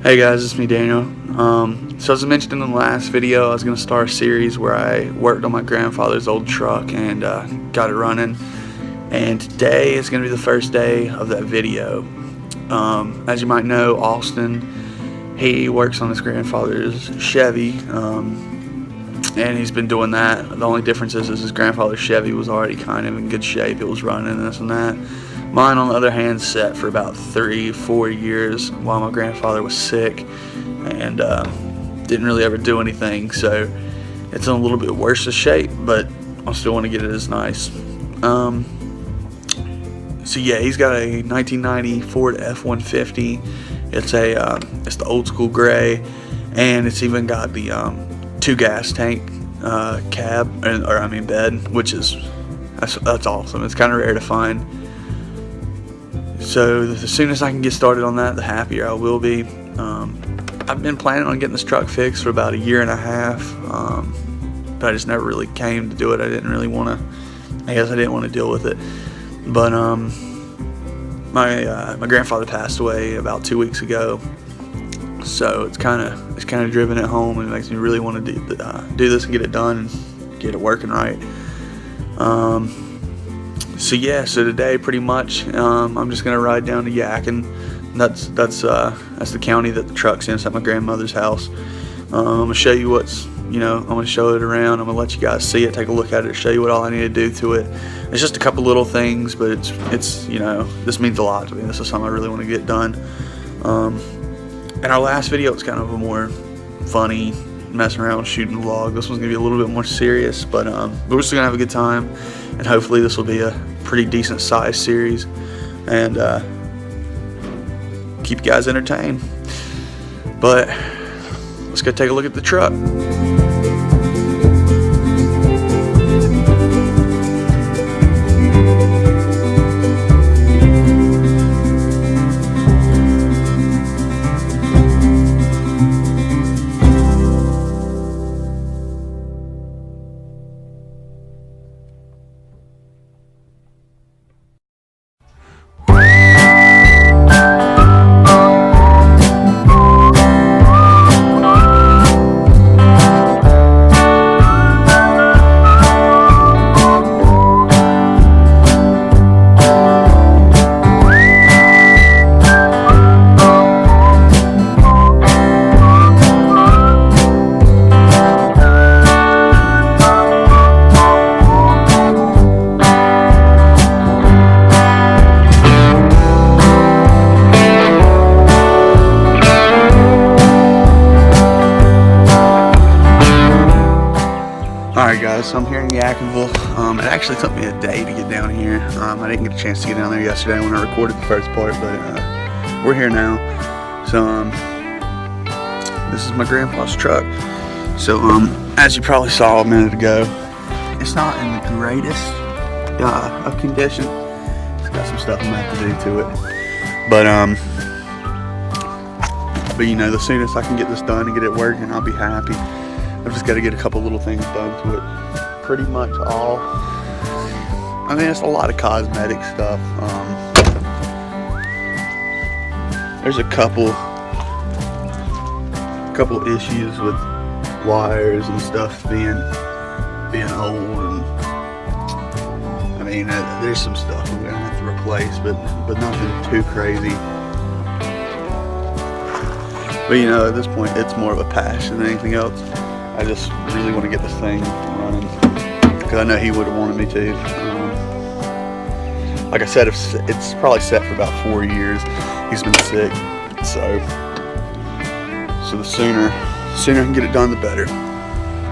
Hey guys, it's me Daniel. So as I mentioned in the last video, I was going to start a series where I worked on my grandfather's old truck and got it running. And today is going to be the first day of that video. As you might know, Austin, he works on his grandfather's Chevy, and he's been doing that. The only difference is his grandfather's Chevy was already kind of in good shape. It was running this and that. Mine, on the other hand, sat for about 3-4 years while my grandfather was sick and didn't really ever do anything. So it's in a little bit worse of shape, but I still want to get it as nice. So yeah, he's got a 1990 Ford F-150. It's the old school gray, and it's even got the 2 gas tank bed, which is that's awesome. It's kind of rare to find. So the sooner I can get started on that, the happier I will be. I've been planning on getting this truck fixed for about 1.5 years, but I just never really came to do it. I didn't want to deal with it. But my grandfather passed away about 2 weeks ago, so it's kind of driven it home, and it makes me really want to do this and get it done and get it working right. So today pretty much I'm just gonna ride down to Yakin. That's the county that the truck's in. It's at my grandmother's house. I'm gonna show you I'm gonna show it around. I'm gonna let you guys see it, take a look at it, show you what all I need to do to it. It's just a couple little things, but it's this means a lot to me. This is something I really want to get done. In our last video, it's kind of a more funny, messing around, shooting a vlog. This one's gonna be a little bit more serious, but we're still gonna have a good time, and hopefully this will be a pretty decent sized series and keep you guys entertained. But let's go take a look at the truck. Alright guys, so I'm here in Yackenville. It actually took me a day to get down here. I didn't get a chance to get down there yesterday when I recorded the first part, but we're here now. So this is my grandpa's truck. So as you probably saw a minute ago, it's not in the greatest of condition. It's got some stuff I'm gonna have to do to it. But the soonest I can get this done and get it working, I'll be happy. I've just got to get a couple little things done to it. Pretty much all. I mean, it's a lot of cosmetic stuff. There's a couple issues with wires and stuff being old, and I mean, there's some stuff I'm gonna have to replace, but nothing too crazy. But at this point, it's more of a passion than anything else. I just really want to get this thing running because I know he would have wanted me to. Like I said, it's probably set for about 4 years. He's been sick, so the sooner I can get it done, the better.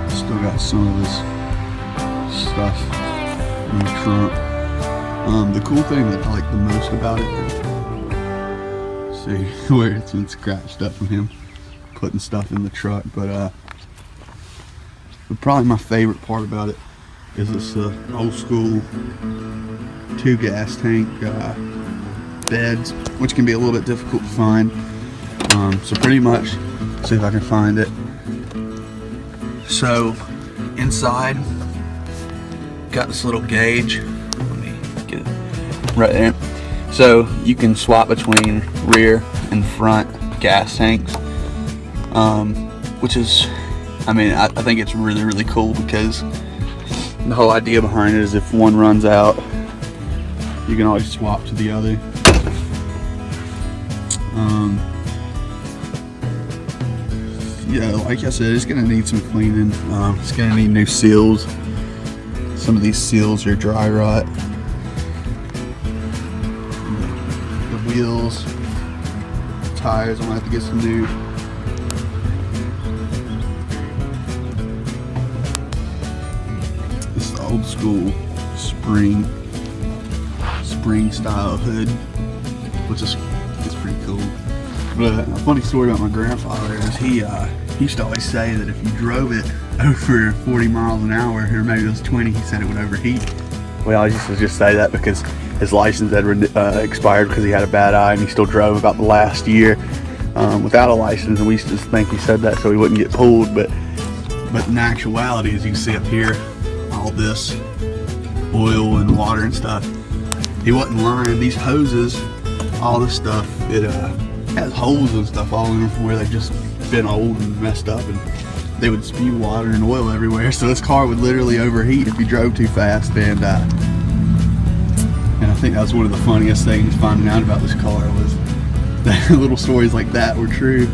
Still got some of his stuff in the trunk. The cool thing that I like the most about it, see where it's been scratched up from him putting stuff in the truck, but probably my favorite part about it is this old school 2 gas tank beds, which can be a little bit difficult to find. So pretty much, see if I can find it. So inside, got this little gauge. Let me get it right there. So you can swap between rear and front gas tanks, which is, I mean, I think it's really, really cool, because the whole idea behind it is if one runs out, you can always swap to the other. Yeah, like I said, it's gonna need some cleaning. It's gonna need new seals. Some of these seals are dry rot. The wheels, tires, I'm gonna have to get some new. This is the old school spring style hood, which is pretty cool. But a funny story about my grandfather is he used to always say that if you drove it over 40 miles an hour, or maybe it was 20, he said it would overheat. We always used to just say that because his license had expired because he had a bad eye, and he still drove about the last year without a license, and we used to think he said that so he wouldn't get pulled. But in actuality, as you can see up here, all this oil and water and stuff, he wasn't lying. These hoses, all this stuff, it has holes and stuff all in them from where they've just been old and messed up, and they would spew water and oil everywhere. So this car would literally overheat if you drove too fast. And I think that was one of the funniest things finding out about this car, was that little stories like that were true.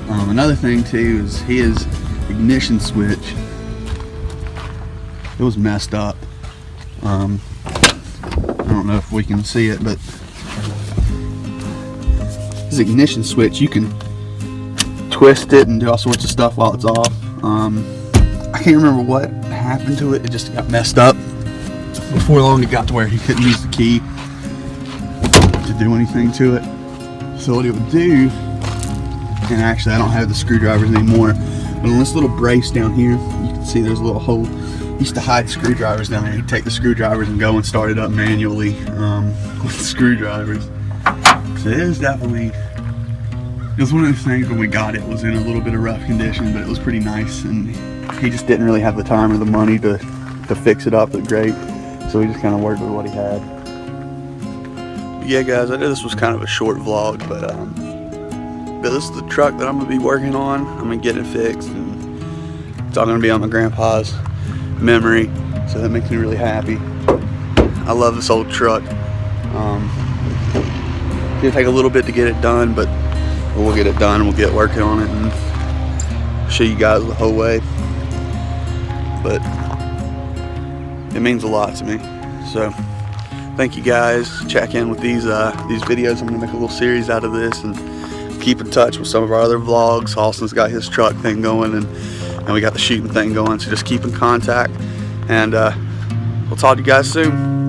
Another thing too is his ignition switch. It was messed up. I don't know if we can see it, but his ignition switch, you can twist it and do all sorts of stuff while it's off. I can't remember what happened to it. It just got messed up. Before long, it got to where he couldn't use the key to do anything to it. So what it would do, and actually I don't have the screwdrivers anymore, but on this little brace down here, you can see there's a little hole. He used to hide screwdrivers down there. He'd take the screwdrivers and go and start it up manually with the screwdrivers. So it is definitely, it was one of those things when we got it, was in a little bit of rough condition, but it was pretty nice, and he just didn't really have the time or the money to fix it up great, so he just kind of worked with what he had. But yeah guys, I know this was kind of a short vlog, but this is the truck that I'm going to be working on. I'm going to get it fixed, and it's all going to be on my grandpa's memory, so that makes me really happy. I love this old truck. It's gonna take a little bit to get it done, but we'll get it done and we'll get working on it and show you guys the whole way. But it means a lot to me. So thank you guys. Check in with these videos. I'm gonna make a little series out of this and keep in touch with some of our other vlogs. Austin's got his truck thing going, and we got the shooting thing going, so just keep in contact, and we'll talk to you guys soon.